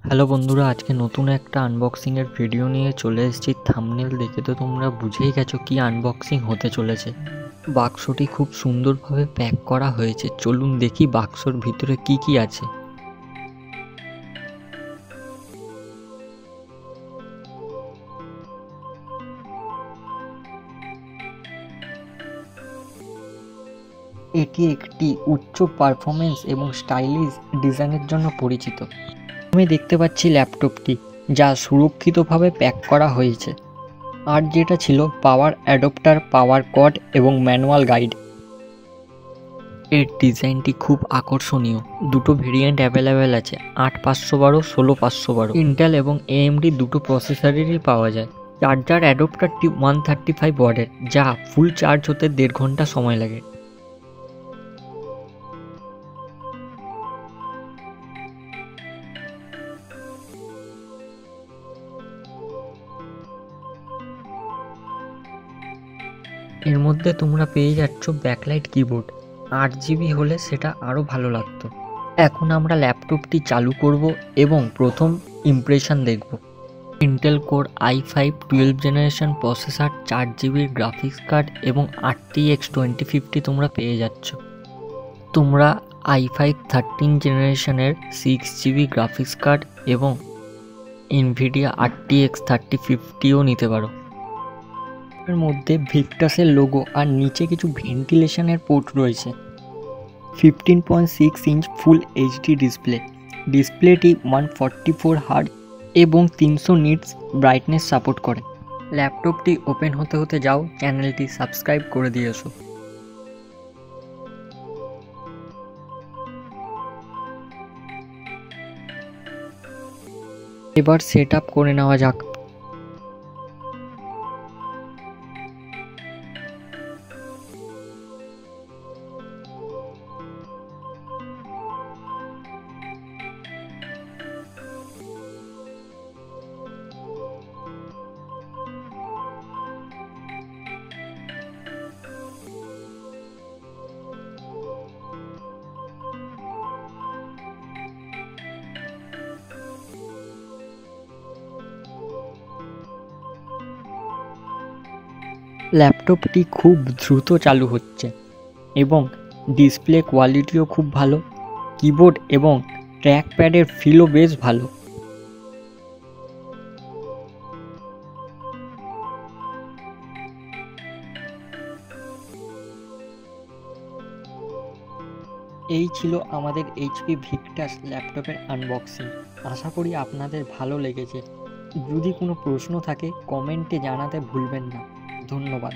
Hello বন্ধুরা, আজকে নতুন একটা আনবক্সিং এর ভিডিও নিয়ে চলে এসেছি। থাম্বনেল দেখে তো তোমরা বুঝেই গেছো কি আনবক্সিং হতে চলেছে। বাক্সটি খুব সুন্দরভাবে প্যাক করা হয়েছে। চলুন দেখি বাক্সর ভিতরে কি কি আছে। এটি একটি উচ্চ পারফরমেন্স এবং স্টাইলিশ ডিজাইনের জন্য পরিচিত। আমি দেখতে পাচ্ছি ল্যাপটপটি, যা সুরক্ষিতভাবে প্যাক করা হয়েছে। আর যেটা ছিল পাওয়ার অ্যাডাপ্টার, পাওয়ার কর্ড এবং ম্যানুয়াল গাইড। এর ডিজাইনটি খুব আকর্ষণীয়। দুটো ভেরিয়েন্ট অ্যাভেলেবেল আছে, 8512, 16512। ইন্টেল এবং AMD দুটো প্রসেসরেরই পাওয়া যায়। চার্জার অ্যাডাপ্টারটি 135 ওয়াটের, যা ফুল চার্জ হতে 1.5 ঘন্টা সময় লাগে। এর মধ্যে তোমরা পেয়ে যাচ্ছ ব্যাকলাইট কিবোর্ড। 8GB হলে সেটা আরও ভালো লাগতো। এখন আমরা ল্যাপটপটি চালু করব এবং প্রথম ইমপ্রেশন দেখব। Intel core i5 12 generation processor, 4GB graphics card এবং RTX 2050 তোমরা পেয়ে যাচ্ছ। তোমরা i5 13 জেনারেশনের 6GB গ্রাফিক্স কার্ড এবং NVIDIA RTX 3050ও নিতে পারো। এর মধ্যে ভিক্টাসের লোগো আর নিচে কিছু ভেন্টিলেশনের পোর্ট রয়েছে। 15.6 ইঞ্চ ফুল এইচডি ডিসপ্লেটি 144 হার্জ এবং 300 নিটস ব্রাইটনেস সাপোর্ট করে। ল্যাপটপটি ওপেন হতে হতে যাও, চ্যানেলটি সাবস্ক্রাইব করে দিয়ে এসো। এবার সেট আপ করে নেওয়া যাক। ল্যাপটপটি খুব দ্রুত চালু হচ্ছে এবং ডিসপ্লে কোয়ালিটিও খুব ভালো। কিবোর্ড এবং ট্র্যাক প্যাডের ফিলও বেশ ভালো। এই ছিল আমাদের HP ভিক্টাস ল্যাপটপের আনবক্সিং। আশা করি আপনাদের ভালো লেগেছে। যদি কোনো প্রশ্ন থাকে কমেন্টে জানাতে ভুলবেন না। ধন্যবাদ।